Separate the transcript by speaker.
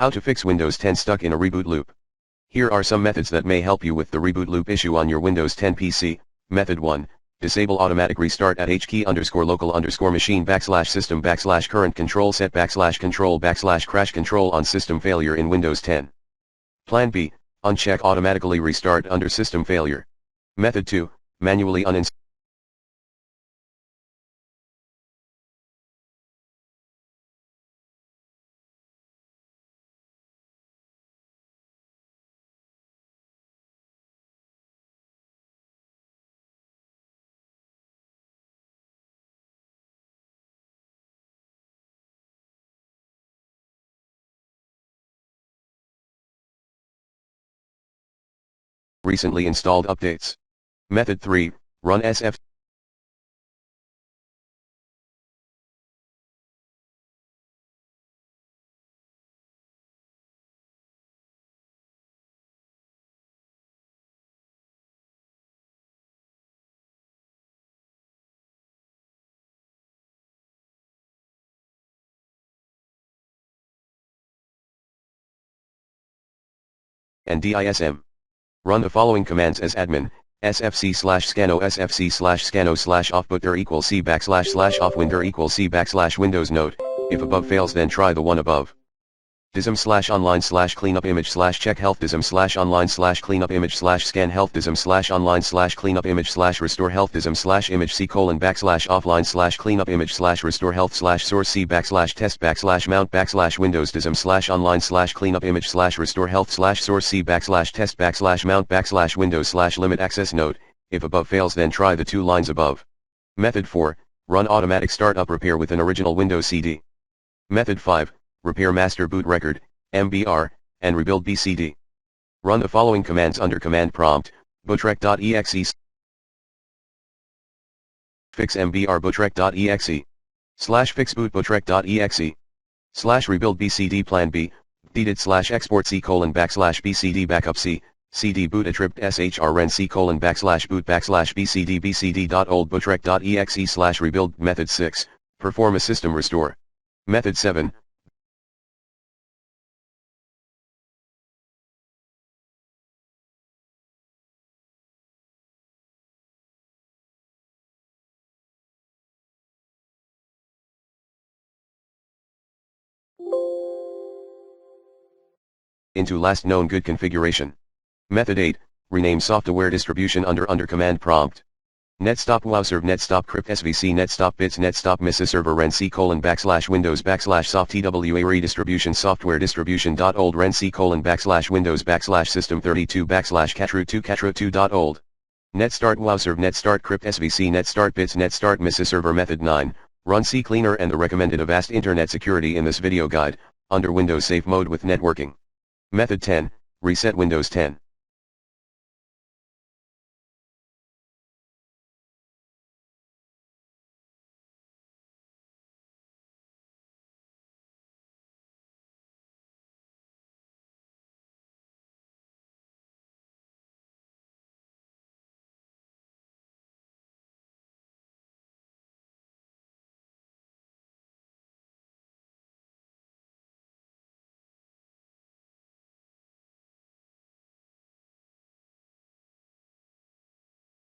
Speaker 1: How to fix Windows 10 stuck in a reboot loop. Here are some methods that may help you with the reboot loop issue on your Windows 10 PC. Method 1. Disable automatic restart at hkey_local_machine /system/current control set /control/crash control on system failure in Windows 10. Plan B. Uncheck automatically restart under system failure. Method 2. Manually uninstall. Recently installed updates. Method 3. Run SF. and DISM. Run the following commands as admin: sfc/scanno sfc/scanno/offbooter =c /offwinder =c /windows note. If above fails, then try the one above. dism/online/cleanup image/check health dism/online/cleanup image/scan health dism/online/cleanup image/restore health dism/image c:\offline/cleanup image/restore health /source c /test /mount /windows dism/online/cleanup image/restore health /source c /test /mount /windows limit access note. If above fails, then try the two lines above. Method 4. Run automatic startup repair with an original Windows CD. Method 5. Repair master boot record, MBR, and rebuild BCD. Run the following commands under command prompt: bootrec.exe fix MBR bootrec.exe /fix boot bootrec.exe /rebuild BCD plan B /export c:\BCD backup c cd boot attrib shrn c:\boot /BCD bcd.old bootrec.exe /rebuild. Method 6. Perform a system restore. Method 7. Into last known good configuration. Method 8. Rename software distribution under command prompt. netstop wowserve netstop crypt svc netstop bits netstop misa server ren c:\windows /soft twa redistribution software distribution.old ren c:\windows /system 32 /catru2 netstart wowserve netstart crypt svc netstart bits netstart misa server. Method 9. Run CCleaner and the recommended Avast internet security in this video guide under Windows safe mode with networking. Method 10. Reset Windows 10.